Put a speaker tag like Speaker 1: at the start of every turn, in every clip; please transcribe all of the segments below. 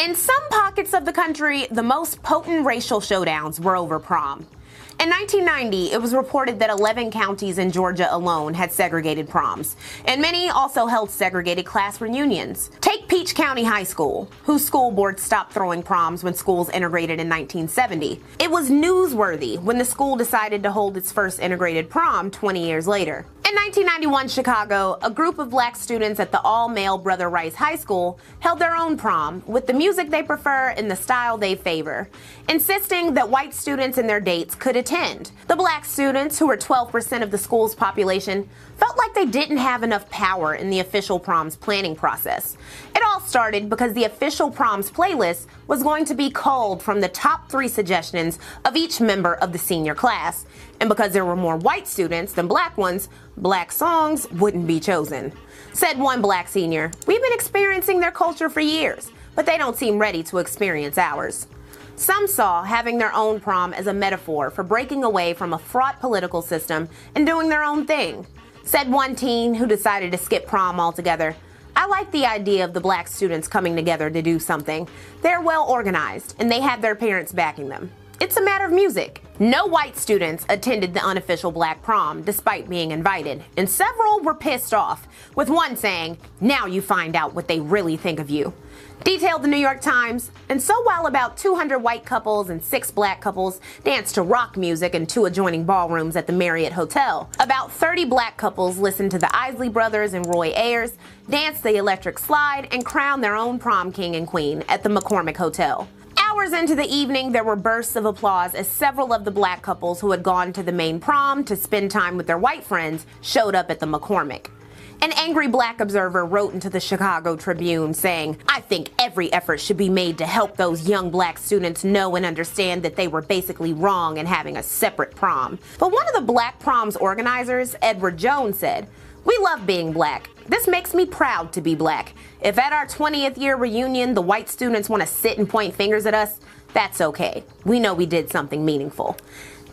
Speaker 1: In some pockets of the country, the most potent racial showdowns were over prom. In 1990, it was reported that 11 counties in Georgia alone had segregated proms, and many also held segregated class reunions. Take Peach County High School, whose school board stopped throwing proms when schools integrated in 1970. It was newsworthy when the school decided to hold its first integrated prom 20 years later. In 1991 Chicago, a group of black students at the all-male Brother Rice High School held their own prom with the music they prefer and the style they favor, insisting that white students and their dates could attend. The black students, who were 12% of the school's population, felt like they didn't have enough power in the official prom's planning process. It all started because the official prom's playlist was going to be culled from the top 3 suggestions of each member of the senior class. And because there were more white students than black ones, black songs wouldn't be chosen. Said one black senior, "We've been experiencing their culture for years, but they don't seem ready to experience ours." Some saw having their own prom as a metaphor for breaking away from a fraught political system and doing their own thing. Said one teen who decided to skip prom altogether, "I like the idea of the black students coming together to do something. They're well organized and they have their parents backing them. It's a matter of music." No white students attended the unofficial black prom despite being invited, and several were pissed off, with one saying, "Now you find out what they really think of you." Detailed the New York Times. And so while about 200 white couples and 6 black couples danced to rock music in 2 adjoining ballrooms at the Marriott Hotel, about 30 black couples listened to the Isley Brothers and Roy Ayers, danced the electric slide, and crowned their own prom king and queen at the McCormick Hotel. Hours into the evening, there were bursts of applause as several of the black couples who had gone to the main prom to spend time with their white friends showed up at the McCormick. An angry black observer wrote into the Chicago Tribune saying, "I think every effort should be made to help those young black students know and understand that they were basically wrong in having a separate prom." But one of the black prom's organizers, Edward Jones, said, "We love being black. This makes me proud to be black. If at our 20th year reunion the white students want to sit and point fingers at us, that's okay. We know we did something meaningful."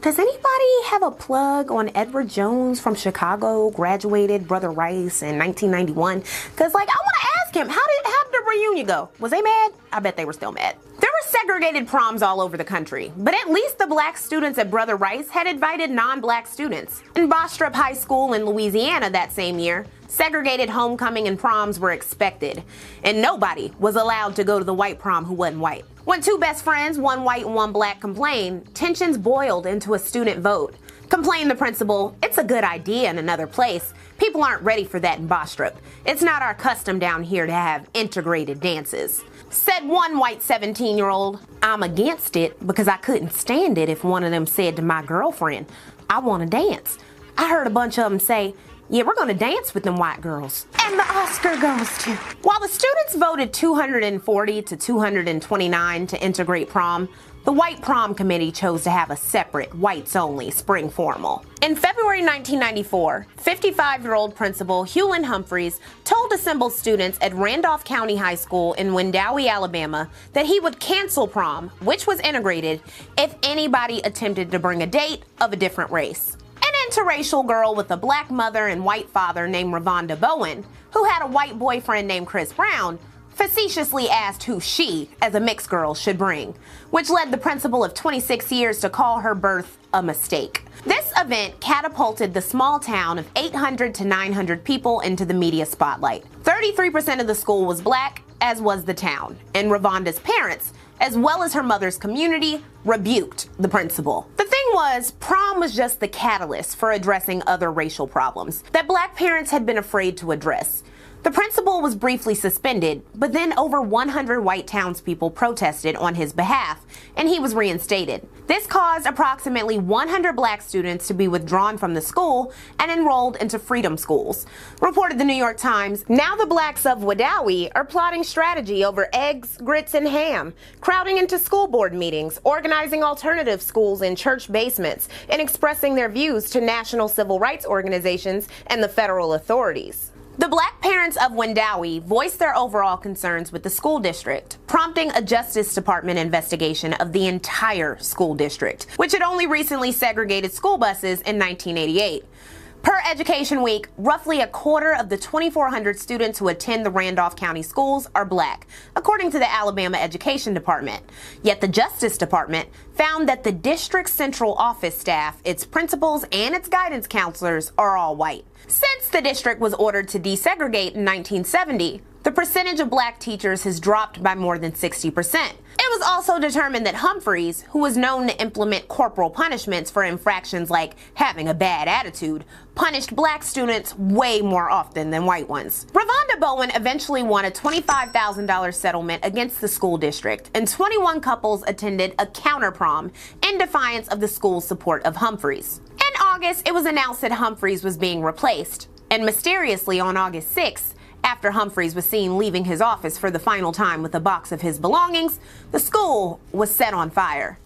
Speaker 1: Does anybody have a plug on Edward Jones from Chicago, graduated Brother Rice in 1991? Because, I want to ask him, how did the reunion go? Was they mad? I bet they were still mad. There were segregated proms all over the country, but at least the black students at Brother Rice had invited non-black students. In Bastrop High School in Louisiana that same year, segregated homecoming and proms were expected, and nobody was allowed to go to the white prom who wasn't white. When 2 best friends, one white and one black, complained, tensions boiled into a student vote. Complained the principal, "It's a good idea in another place. People aren't ready for that in Bastrop. It's not our custom down here to have integrated dances." Said one white 17-year-old, "I'm against it because I couldn't stand it if one of them said to my girlfriend, 'I want to dance.' I heard a bunch of them say, 'Yeah, we're going to dance with them white girls.'" And the Oscar goes to... While the students voted 240 to 229 to integrate prom, the white prom committee chose to have a separate, whites-only spring formal. In February 1994, 55-year-old principal Hulond Humphries told assembled students at Randolph County High School in Wedowee, Alabama, that he would cancel prom, which was integrated, if anybody attempted to bring a date of a different race. An interracial girl with a black mother and white father named Revonda Bowen, who had a white boyfriend named Chris Brown, facetiously asked who she, as a mixed girl, should bring, which led the principal of 26 years to call her birth a mistake. This event catapulted the small town of 800 to 900 people into the media spotlight. 33% of the school was black, as was the town, and Revonda's parents, as well as her mother's community, rebuked the principal. The thing was, prom was just the catalyst for addressing other racial problems that black parents had been afraid to address. The principal was briefly suspended, but then over 100 white townspeople protested on his behalf, and he was reinstated. This caused approximately 100 black students to be withdrawn from the school and enrolled into freedom schools. Reported the New York Times, now the blacks of Wedowee are plotting strategy over eggs, grits, and ham, crowding into school board meetings, organizing alternative schools in church basements, and expressing their views to national civil rights organizations and the federal authorities. The black parents of Wedowee voiced their overall concerns with the school district, prompting a Justice Department investigation of the entire school district, which had only recently segregated school buses in 1988. Per Education Week, roughly a quarter of the 2,400 students who attend the Randolph County schools are black, according to the Alabama Education Department. Yet the Justice Department found that the district's central office staff, its principals, and its guidance counselors are all white. Since the district was ordered to desegregate in 1970, the percentage of black teachers has dropped by more than 60%. It was also determined that Humphries, who was known to implement corporal punishments for infractions like having a bad attitude, punished black students way more often than white ones. Revonda Bowen eventually won a $25,000 settlement against the school district, and 21 couples attended a counter prom in defiance of the school's support of Humphries. In August, it was announced that Humphries was being replaced, and mysteriously on August 6th, after Humphries was seen leaving his office for the final time with a box of his belongings, the school was set on fire.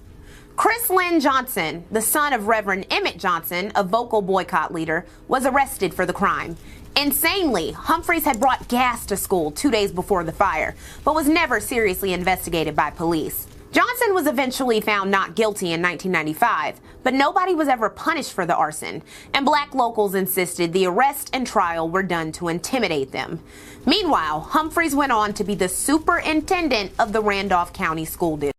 Speaker 1: Chris Lynn Johnson, the son of Reverend Emmett Johnson, a vocal boycott leader, was arrested for the crime. Insanely, Humphries had brought gas to school 2 days before the fire, but was never seriously investigated by police. Johnson was eventually found not guilty in 1995, but nobody was ever punished for the arson, and black locals insisted the arrest and trial were done to intimidate them. Meanwhile, Humphries went on to be the superintendent of the Randolph County School District.